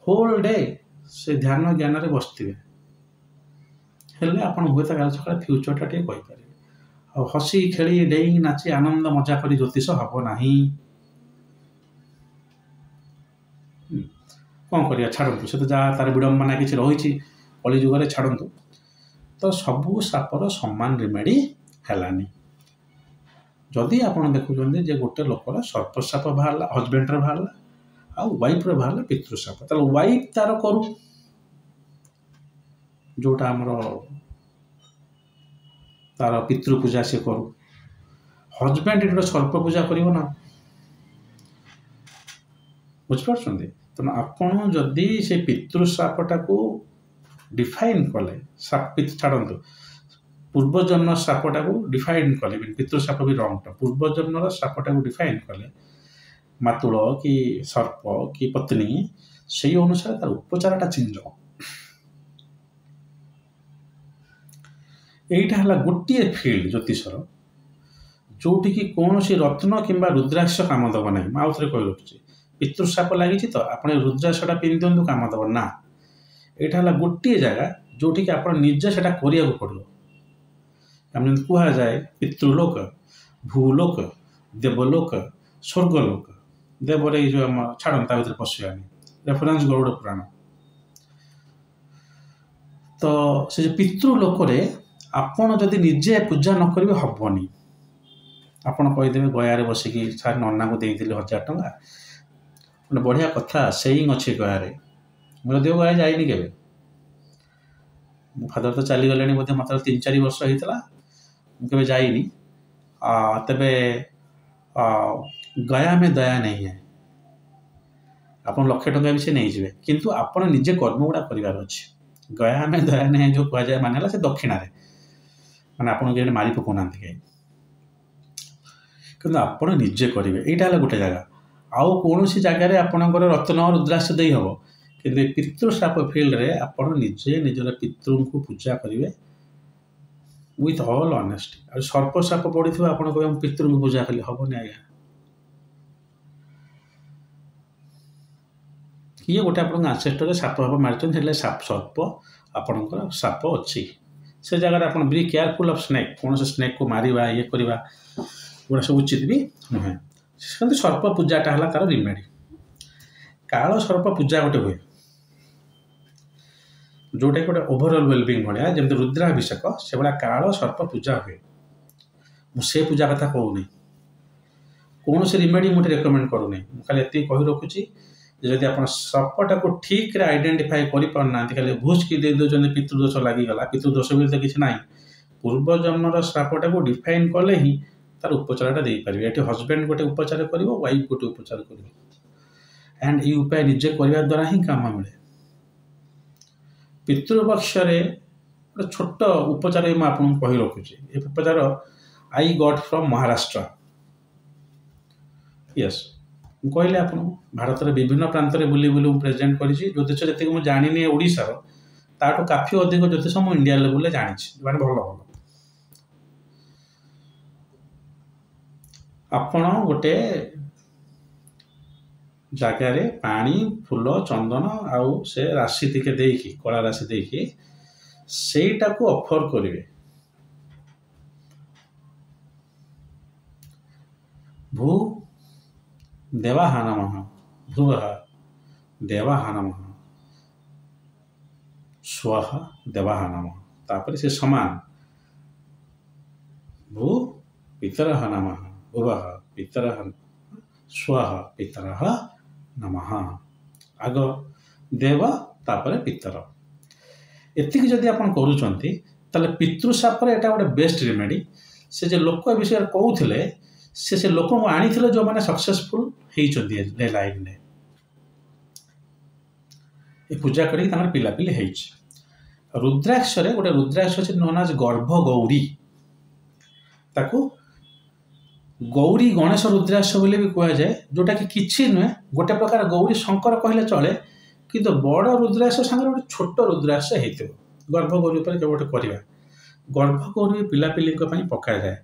ହୋଲ୍ ଡେ ସେ ଧ୍ୟାନ ଜ୍ଞାନରେ ବସିଥିବେ, ହେଲେ ଆପଣ ହୁଏତ କାଲି ସକାଳେ ଫ୍ୟୁଚରଟା ଟିକେ କହିପାରିବେ। ଆଉ ହସି ଖେଳି ଡେଇଁ ନାଚି ଆନନ୍ଦ ମଜା କରି ଜ୍ୟୋତିଷ ହେବ ନାହିଁ। କ'ଣ କରିବା, ଛାଡ଼ନ୍ତୁ, ସେ ତ ଯାହା ତାର ବିଡ଼ମ୍ବନା କିଛି ରହିଛି କଳିଯୁଗରେ, ଛାଡ଼ନ୍ତୁ। ତ ସବୁ ସାପର ସମାନ ରିମେଡ଼ି ହେଲାନି। ଯଦି ଆପଣ ଦେଖୁଛନ୍ତି ଯେ ଗୋଟେ ଲୋକର ସର୍ପସାପ ବାହାରିଲା, ହଜବେଣ୍ଡର ବାହାରିଲା, ଆଉ ୱାଇଫ୍ର ବାହାରିଲା ପିତୃସାପ, ତାହେଲେ ୱାଇଫ୍ ତାର କରୁ ଯେଉଁଟା ଆମର ତାର ପିତୃପୂଜା ସେ କରୁ। ହଜବେଣ୍ଡ ଏଠି ଗୋଟେ ସର୍ପ ପୂଜା କରିବ ନା, ବୁଝିପାରୁଛନ୍ତି? ତେଣୁ ଆପଣ ଯଦି ସେ ପିତୃସାପଟାକୁ ଡିଫାଇନ୍ କଲେ, ଛାଡ଼ନ୍ତୁ, ପୂର୍ବଜନ୍ମ ସାପଟାକୁ ଡିଫାଇନ୍ କଲେ, ପିତୃସାପ ବି ରଙ୍ଗଟା, ପୂର୍ବଜନ୍ମର ସାପଟାକୁ ଡିଫାଇନ୍ କଲେ, ମାତୁଳ କି ସର୍ପ କି ପତ୍ନୀ, ସେଇ ଅନୁସାରେ ତାର ଉପଚାରଟା ଚେଞ୍ଜ ହେବ। এইটা ହେଲା ଗୋଟିଏ ଫିଲ୍ଡ ଜ୍ୟୋତିଷର ଯେଉଁଠିକି କୌଣସି ରତ୍ନ କିମ୍ବା ରୁଦ୍ରାକ୍ଷ କାମ ଦେବ ନାହିଁ। ମୁଁ ଆଉ ଥରେ କହି ରଖୁଛି, ପିତୃସାପ ଲାଗିଛି ତ ଆପଣ ରୁଦ୍ରାକ୍ଷଟା ପିନ୍ଧି ଦିଅନ୍ତୁ, କାମ ଦେବ ନା। ଏଇଟା ହେଲା ଗୋଟିଏ ଜାଗା ଯେଉଁଠିକି ଆପଣ ନିଜେ ସେଟା କରିବାକୁ ପଡ଼ିବ। ଆମେ ଯେମିତି କୁହାଯାଏ ପିତୃଲୋକ, ଭୂଲୋକ, ଦେବଲୋକ, ସ୍ୱର୍ଗଲୋକ। ଦେବରେ ଏଇ ଯେଉଁ ଆମ ଛାଡ଼ନ୍ତୁ ତା ଭିତରେ ପଶିବାନି, ରେଫରେନ୍ସ ଗରୁଡ଼ ପୁରାଣ। ତ ସେ ଯେଉଁ ପିତୃଲୋକରେ ଆପଣ ଯଦି ନିଜେ ପୂଜା ନ କରିବେ ହେବନି। ଆପଣ କହିଦେବେ ଗୟାରେ ବସିକି ସାର୍ ନନାଙ୍କୁ ଦେଇଥିଲି 1000 ଟଙ୍କା। ଗୋଟେ ବଢ଼ିଆ କଥା ସେଇଂ ଅଛି ଗୟାରେ। ମୁଁ ଯଦିଓ ଗୟା ଯାଇନି କେବେ, ମୋ ଫାଦର ତ ଚାଲିଗଲେଣି ବୋଧେ, ମୋତେ 3-4 ବର୍ଷ ହେଇଥିଲା, ମୁଁ କେବେ ଯାଇନି। ତେବେ ଗୟା ମେ ଦୟା ନାହିଁ ହେ। ଆପଣ 1,00,000 ଟଙ୍କା ବି ସେ ନେଇଯିବେ, କିନ୍ତୁ ଆପଣ ନିଜେ କର୍ମଗୁଡ଼ା କରିବାର ଅଛି। ଗୟା ମେ ଦୟା ନାହିଁ ଯେଉଁ କୁହାଯାଏ ମାନେ ହେଲା ସେ ଦକ୍ଷିଣାରେ, ମାନେ ଆପଣଙ୍କୁ ଏଇଠି ମାରି ପକାଉନାହାନ୍ତି କେହି, କିନ୍ତୁ ଆପଣ ନିଜେ କରିବେ। ଏଇଟା ହେଲା ଗୋଟେ ଜାଗା। ଆଉ କୌଣସି ଜାଗାରେ ଆପଣଙ୍କର ରତ୍ନ ରୁଦ୍ରାକ୍ଷ ଦେଇ ହେବ, କିନ୍ତୁ ଏ ପିତୃସାପ ଫିଲ୍ଡରେ ଆପଣ ନିଜେ ନିଜର ପିତୃଙ୍କୁ ପୂଜା କରିବେ ୱିଥ୍ ଅଲ୍ ଅନେଷ୍ଟି। ଆଉ ସର୍ପସାପ ପଡ଼ିଥିବ ଆପଣ କହିବେ ମୁଁ ପିତୃଙ୍କୁ ପୂଜା କଲି, ହେବନି ଆଜ୍ଞା। କିଏ ଗୋଟେ ଆପଣଙ୍କ ଆନସେଷ୍ଟରରେ ସାପ ଫାପ ମାରିଛନ୍ତି, ହେଲେ ସର୍ପ ଆପଣଙ୍କର ସାପ ଅଛି। ସେ ଜାଗାରେ ଆପଣ ବି କେୟାରଫୁଲ୍ ଅଫ୍ ସ୍ନେକ୍। କୌଣସି ସ୍ନେକ୍କୁ ମାରିବା ଇଏ କରିବା ଏଗୁଡ଼ା ସବୁ ଉଚିତ ବି ନୁହେଁ। ସେମିତି ସର୍ପ ପୂଜାଟା ହେଲା ତାର ରିମେଡ଼ି। କାଳ ସର୍ପ ପୂଜା ଗୋଟେ ହୁଏ, ଯେଉଁଟାକି ଗୋଟେ ଓଭରଅଲ୍ ୱେଲବିଂ ଭଳିଆ, ଯେମିତି ରୁଦ୍ରାଭିଷେକ ସେଭଳିଆ କାଳ ସର୍ପ ପୂଜା ହୁଏ। ମୁଁ ସେ ପୂଜା କଥା କହୁନି, କୌଣସି ରିମେଡ଼ି ମୁଁ ରେକମେଣ୍ଡ କରୁନି। ମୁଁ ଖାଲି ଏତିକି କହି ରଖୁଛି ଯେ ଯଦି ଆପଣ ସର୍ପଟାକୁ ଠିକ୍ରେ ଆଇଡେଣ୍ଟିଫାଏ କରିପାରୁନାହାନ୍ତି, ଖାଲି ଭୁସ୍କି ଦେଇ ଦେଉଛନ୍ତି ପିତୃଦୋଷ ଲାଗିଗଲା, ପିତୃଦୋଷ ବି ତ କିଛି ନାହିଁ। ପୂର୍ବଜନ୍ମର ସାପଟାକୁ ଡିଫାଇନ୍ କଲେ ହିଁ ତାର ଉପଚାରଟା ଦେଇପାରିବେ। ଏଠି ହଜବେଣ୍ଡ ଗୋଟେ ଉପଚାର କରିବ, ୱାଇଫ୍ ଗୋଟେ ଉପଚାର କରିବ, ଆଣ୍ଡ ଏଇ ଉପାୟ ନିଜେ କରିବା ଦ୍ୱାରା ହିଁ କାମ ମିଳେ। ପିତୃପକ୍ଷରେ ଗୋଟେ ଛୋଟ ଉପଚାର ମୁଁ ଆପଣଙ୍କୁ କହି ରଖୁଛି। ଏ ଉପଚାର I got from Maharashtra. Yes कहले आप भारत विभिन्न प्रांत में बुली बुली प्रेजेंट कर ज्योतिष जी मुझे जानी ओडार ताठू काफी अधिक ज्योतिष मुझे इंडिया लेवल जानी भल भल आपण गोटे जगार पानी फूल चंदन आउ से राशि टिके देकी कला राशि देकी सेटा को ऑफर करेंगे भू देवाहा नमः भुवः देवाहा नमः स्वः देवाहा नमः तापर से समान भू पितरः नमः भुवः पितरः स्वः पितरः नमः आग देव तापर पितर एतिक जदि आपण करूचंती ताले पितृशापर एटा गोटे बेस्ट रेमेडी से जे लोक विषय कहूथिले से लोक को आनीथिले जो माने सक्सेसफुल हेइचंती लाइफ ने ए पूजा करी तांगर पिलापिली हेइच रुद्राक्ष रे गोटे रुद्राक्ष अछि नोन एज गर्भ गौरी ताकू गौरी गणेश रुद्राक्ष बोली भी कह जाए जोटा कि किछि नुहे गोटे प्रकार गौरी शंकर कहले चले किंतु बड़ रुद्राक्ष संगे गोटे छोट रुद्राक्ष हेतु गर्भगौरी पर गोटे करवा गर्भगौरी पिलापिली पका जाए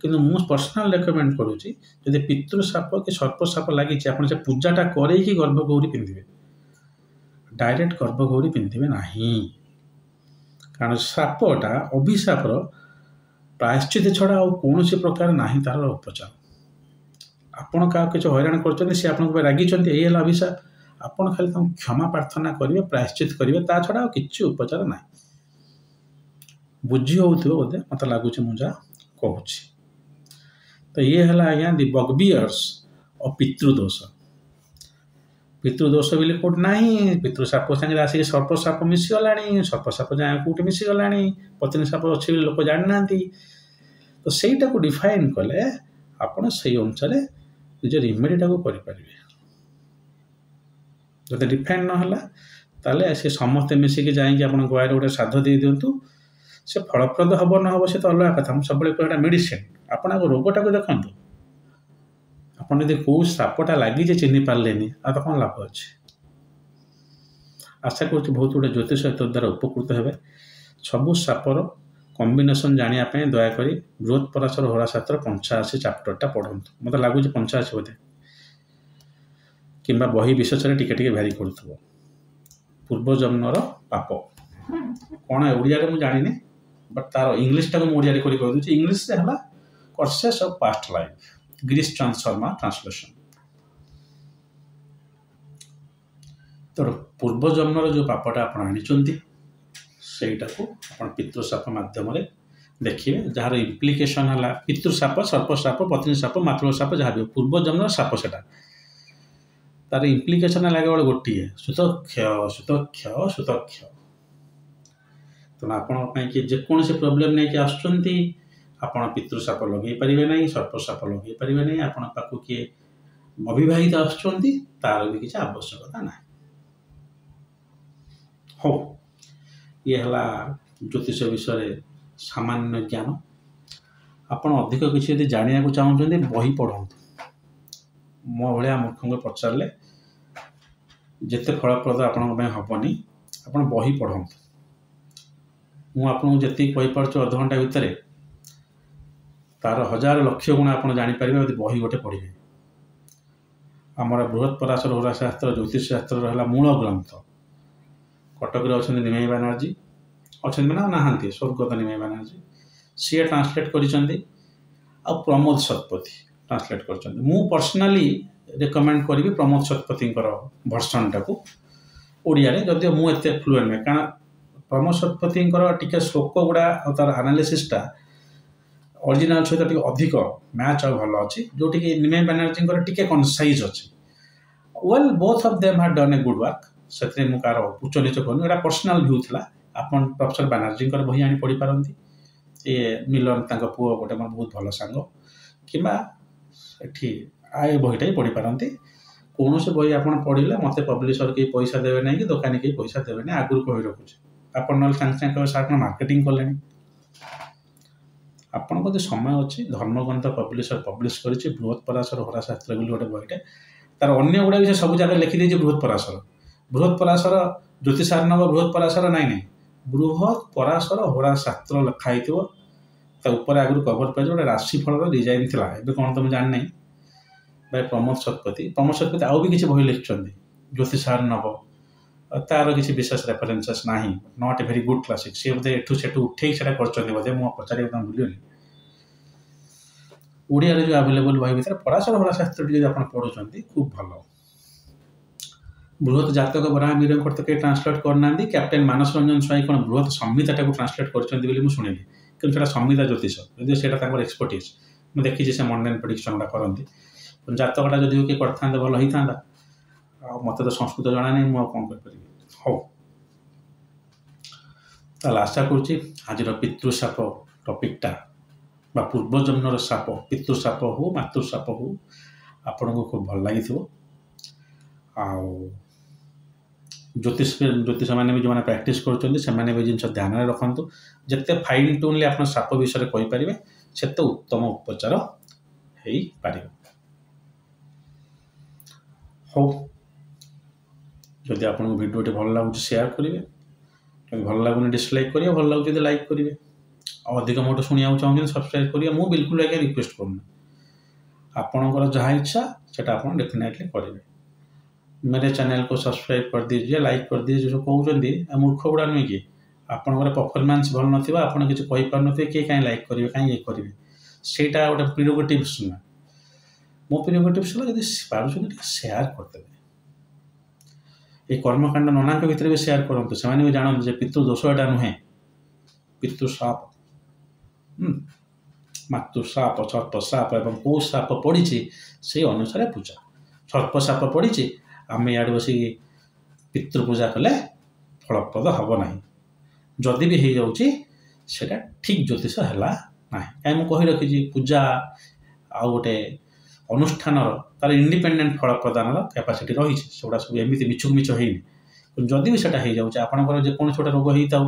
किंतु मु पर्सनल रेकमेंड करुँची जदि पितृसाप कि सर्पसाप लगी आप पूजाटा कर गर्भगौरी पिंधे डायरेक्ट गर्भगौरी पिंधे ना कारण सापटा अभिशापर प्रायश्चित छड़ा और कौन प्रकार ना तार उपचार आपण क्या किसी हैरान कर रागी अभिशाप आपण खाली क्षमा प्रार्थना करेंगे प्रायश्चित करेंगे ता छड़ा किसी उपचार ना बुझी हो बोधे मत लगुच मुझा कहूँ तो ये है आज्ञा दि बगबियर्स और पितृदोष बोले कौट ना पितृसाप सागे आसिक सर्पसाप मिसीगला सर्पसाप जाए कौटे मिसीगला पत्नी साप अच्छे लोक जानी ना तो सहीटा को डिफाइन कले आपड़ से अनुसार निज रेमेडीटा को करें जब डिफाइन ना ताले से समस्ते मिसिकी जाइए आप गुआर गोटे श्राद्ध दे दिंतु से फलप्रद हम ना हम से तो अलग कथा मुझे सब कहटा मेडिसिन आपण रोगटा को देखो आपड़ यदि कौ सापटा लगी चिन्ह पारे आ तो कौन लाभ अच्छे आशा कर बहुत गुटे ज्योतिष द्वारा उपकृत हे सबू सापर कॉम्बिनेशन जानापी दयाक बृहत पराशर होराशास्त्र 85 चैप्टरटा पढ़ंतु मत लगुच 85 बोधे कि बही विशेष टिके भैरी करूँ पूर्वजन्मर पाप कौन ओडिया मुझे जानी बट तार इंग्लीश टाक मुझे ओडिया कर इंग्लीश है curses of past life Girish Chand Sharma translation तो पूर्वजन्मर जो पापटा आप आनी सेटा को आप पितृसाप मध्यम देखिए जार इम्प्लिकेशन है पितृसाप सर्पसाप पत्नी साप मातृसाप जहाँ भी पूर्वजन्मर साप से तार इम्प्लिकेशन है केवल गोटे सुतक्ष तेना आपण जेकोसी प्रोब्लेम नहीं आसुँच आपण पितृसाप लगे पारे ना सर्पसाप लगे पारे ना आपण पाक किए अविवाहित आसुँच तार भी किसी आवश्यकता ना हो ये है ज्योतिष विषय सामान्य ज्ञान आपण अधिक किसी जाना चाहते बही पढ़ु मो भाया मूर्ख को पचारे जिते फलप्रद आपण हेनी आप बही पढ़ु मुझे जी कहीपे अध घंटा भितर तार 1000 लक्ष गुण आप जापर यदि बही गोटे पढ़े आमर बृहत पराशर होराशास्त्र ज्योतिष शास्त्र है मूल ग्रंथ कटक अच्छा निमाई बानार्जी अच्छा ना नहांती स्वर्गत निमाई बानार्जी सी ट्रांसलेट कर प्रमोद शतपथी ट्रांसलेट कर पर्सनाली रेकमेंड करी प्रमोद शतपथी भर्सन टाक ओडिया जदि मुझे फ्लुएंट नहीं कारण प्रमोद शतपथी टी श्लोक गुड़ा और तार एनालिसिसटा ओरिजिनल सहित टी अधिक मैच और भल अच्छी जोटि निमाई बानार्जी टी कनसाइज अच्छी well both of them have done a good work से मुझे उच्च नीच कहूँ यहाँ पर्सनाल भ्यू था आप प्रोफेसर बानार्जी बही आनी पढ़ी पारती ये मिलन पुओ गोटे मोर बहुत भल सांग कि ये बहीटा ही पढ़ी पारती कौन से बही आप पढ़ले मत पब्लिशर कहीं पैसा देवे ना कि दुकानी कहीं पैसा देवे ना आगुरी कही रखुचे आप ना सागे सागे सार मार्केटिंग कले ଆପଣଙ୍କ ଯଦି ସମୟ ଅଛି ଧର୍ମଗ୍ରନ୍ଥ ପବ୍ଲିଶର ପବ୍ଲିଶ କରିଛି ବୃହତ ପରାଶର ହୋରାଶାସ୍ତ୍ର ବୋଲି ଗୋଟେ ବହିଟେ। ତାର ଅନ୍ୟ ଗୁଡ଼ା ବି ସେ ସବୁ ଜାଗାରେ ଲେଖିଦେଇଛି ବୃହତ ପରାଶର। ବୃହତ ପରାଶର ଜ୍ୟୋତିଷାର୍ଣ୍ଣବ ବୃହତ ପରାଶର ନାଇଁ ବୃହତ ପରାଶର ହୋରାଶାସ୍ତ୍ର ଲେଖା ହେଇଥିବ। ତା ଉପରେ ଆଗରୁ କଭର ପେଜ ଗୋଟେ ରାଶିଫଳର ଡିଜାଇନ୍ ଥିଲା, ଏବେ କ'ଣ ତ ମୁଁ ଜାଣିନାହିଁ। ଭାଇ ପ୍ରମୋଦ ଶତପଥୀ ଆଉ ବି କିଛି ବହି ଲେଖିଛନ୍ତି ଜ୍ୟୋତିଷାର୍ଣ୍ଣବ, ତାର କିଛି ବିଶେଷ ରେଫରେନ୍ସେସ୍ ନାହିଁ, not a very good classic. ସିଏ ବୋଧେ ଏଠୁ ସେଠୁ ଉଠେଇକି ସେଟା କରିଛନ୍ତି ବୋଧେ, ମୁଁ ପଚାରିବାକୁ ତାଙ୍କୁ ଭୁଲିଗଲି। ଓଡ଼ିଆରେ ଯେଉଁ ଆଭେଲେବଲ୍ ବହି ଭିତରେ ପରାଶର ହୋରାଶାସ୍ତ୍ରଟି ଯଦି ଆପଣ ପଢ଼ୁଛନ୍ତି ଖୁବ୍ ଭଲ। ବୃହତ ଜାତକ ବରାହ ମିହିରଙ୍କର ତ କେହି ଟ୍ରାନ୍ସଲେଟ୍ କରିନାହାନ୍ତି। କ୍ୟାପ୍ଟେନ୍ ମାନସ ରଞ୍ଜନ ସ୍ୱାଇଁ କ'ଣ ବୃହତ ସମ୍ହିତାଟାକୁ ଟ୍ରାନ୍ସଲେଟ୍ କରିଛନ୍ତି ବୋଲି ମୁଁ ଶୁଣିଲି, କିନ୍ତୁ ସେଇଟା ସମ୍ହିତା ଜ୍ୟୋତିଷ, ଯଦିଓ ସେଇଟା ତାଙ୍କର ଏକ୍ସପର୍ଟିଜ୍। ମୁଁ ଦେଖିଛି ସେ ମଣ୍ଡେନ୍ ପ୍ରେଡିକ୍ସନ୍ ଗୁଡ଼ା କରନ୍ତି। ଜାତକଟା ଯଦି କିଏ କରିଥାନ୍ତେ ଭଲ ହେଇଥାନ୍ତା, ଆଉ ମୋତେ ତ ସଂସ୍କୃତ ଜଣା ନାହିଁ, ମୁଁ ଆଉ କ'ଣ କରିପାରିବି। ହଉ, ତାହେଲେ ଆଶା କରୁଛି ଆଜିର ପିତୃଶାପ ଟପିକ୍ଟା ବା ପୂର୍ବଜନ୍ମର ସାପ, ପିତୃଶାପ ହଉ ମାତୃଶାପ ହଉ, ଆପଣଙ୍କୁ ଖୁବ୍ ଭଲ ଲାଗିଥିବ। ଆଉ ଜ୍ୟୋତିଷମାନେ ବି ଯେଉଁମାନେ ପ୍ରାକ୍ଟିସ୍ କରୁଛନ୍ତି ସେମାନେ ବି ଜିନିଷ ଧ୍ୟାନରେ ରଖନ୍ତୁ। ଯେତେ ଫାଇନ୍ ଟ୍ୟୁନ୍ଲି ଆପଣ ସାପ ବିଷୟରେ କହିପାରିବେ ସେତେ ଉତ୍ତମ ଉପଚାର ହେଇପାରିବ। ହଉ, ଯଦି ଆପଣଙ୍କୁ ଭିଡ଼ିଓଟି ଭଲ ଲାଗୁଛି ସେୟାର କରିବେ, ଯଦି ଭଲ ଲାଗୁନି ଡିସଲାଇକ୍ କରିବେ, ଭଲ ଲାଗୁଛି ଯଦି ଲାଇକ୍ କରିବେ, ଆଉ ଅଧିକ ମୋଠୁ ଶୁଣିବାକୁ ଚାହୁଁଛନ୍ତି ସବସ୍କ୍ରାଇବ୍ କରିବେ। ମୁଁ ବିଲକୁଲ ଆଜ୍ଞା ରିକ୍ୱେଷ୍ଟ କରୁନି, ଆପଣଙ୍କର ଯାହା ଇଚ୍ଛା ସେଟା ଆପଣ ଡେଫିନେଟଲି କରିବେ। मेरे चैनल को सब्सक्राइब कर दीजिए, लाइक कर दीजिए। जो कहते मूर्ख गुड़ा नुहे कि आपंकर परफॉर्मेंस भल ना आप किसी कहीपर ना किए कहीं लाइक करेंगे कहीं ये करेंगे, सेटा गोटे प्रिरोगेटिव्स ना। मो प्रिरोगेटिव्स है जब पार्टी सेयार करदे। ये कर्मकांड नना भितर भी सेयार करूँ, से भी जानते पितृदोष एटा नुहे, पितृसाप मातृसाप सर्पसाप और कौ साप पड़ी से अनुसार पूजा। सर्पसाप पड़ी आम इे बस पितृपूजा कले फलप्रद हम ना, जदि भी हो जाऊँगी सेटा ठीक ज्योतिष है ना। कहीं मुझे कही रखी पूजा आ गोटे अनुष्ठान तार इंडिपेंडेंट फल प्रदान कैपेसिटी रही सेगुड़ा सब एमती मिछुक मिछ होनी। जदि भी सेटा हो जाऊँगी आपंकर जेकोसी गोटे रोग होता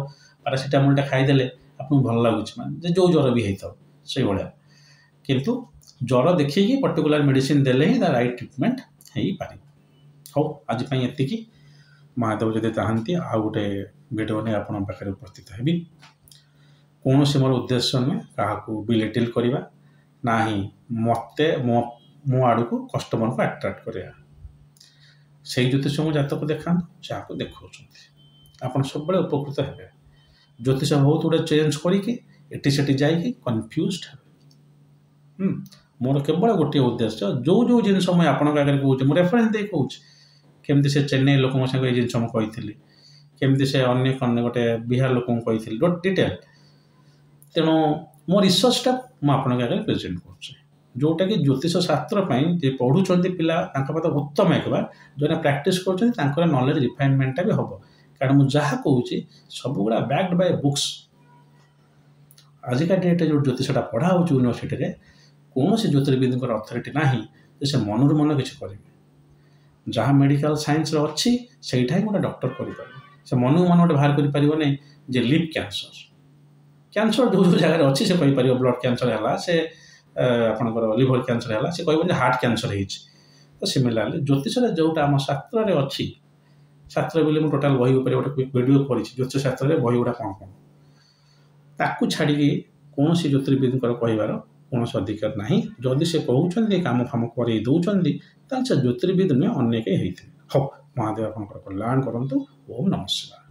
पारासीटामोलटा खाईदे आपको भल लगुच जो ज्वर भी होता से भाया, किंतु ज्वर देखिए पर्टिकुलर मेडिसिन देले ही राइट ट्रिटमेंट हो पार। हाँ, आज ये महादेव जदि चाहती आ गोटे वीडियो नहीं आप उपस्थित हेबी। कौन से मोर उद्देश्य नुहे क्या बिलिटिल करवा ना ही मत मो आड़ को कस्टमर को अट्राक्ट करा से ज्योतिष को जातक देखा जहाँ देखा आप सब उपकृत हे। ज्योतिष बहुत गुड़े चेंज करके जाकि कन्फ्यूज हे। मोर केवल गोटे उद्देश्य जो जो जिनस मुझे आपंक आगे कहूँ रेफरेन्स दे कहूँ केमती से चेन्नई लोक संगे ये जिन मुझे केमती से अन्य गोटे बिहार लोक कही डिटेल। तेणु मो रिसर्चटा मुझे आगे प्रेजेंट कर जोटा कि ज्योतिष शास्त्र जे पढ़ुंट पिला उत्तम एक बार जो प्राक्टिस कर नॉलेज रिफाइनमेंटा भी हम, कारण मुझे जहाँ कहूँ सब गुड़ा बैक्ड बाय बुक्स। आजिका डेट्रे जो ज्योतिषटा पढ़ा हो यूनिवर्सिटी में कौन से ज्योतिर्विद अथॉरिटी ना से मनर मन किसी करेंगे जहाँ मेडिकल साइंस अच्छी से ही गोटे डॉक्टर कर मन को मन गोटे बाहर कर लिव कैंसर जो जो जगह अच्छी से कहीपर ब्लड कैंसर है से आपंकर लिवर कैंसर है से कह हार्ट कैंसर हो। तो सिमिलारली ज्योतिष जोटा आम शास्त्र अच्छी शास्त्र बोले मुझे टोटाल बही गोटे वीडियो कर ज्योतिष शास्त्र बही गुड़ा कौन कौन ताकू छाड़ी कौन सी ज्योतिर्विद कहबार कौन से अधिकार ना। जदि से कहते कम फाम कर दौरान से ज्योतिर्विद नुहे अन्य कहीं। हाँ, महादेव आप कल्याण करूँ। ओम नमः शिवाय।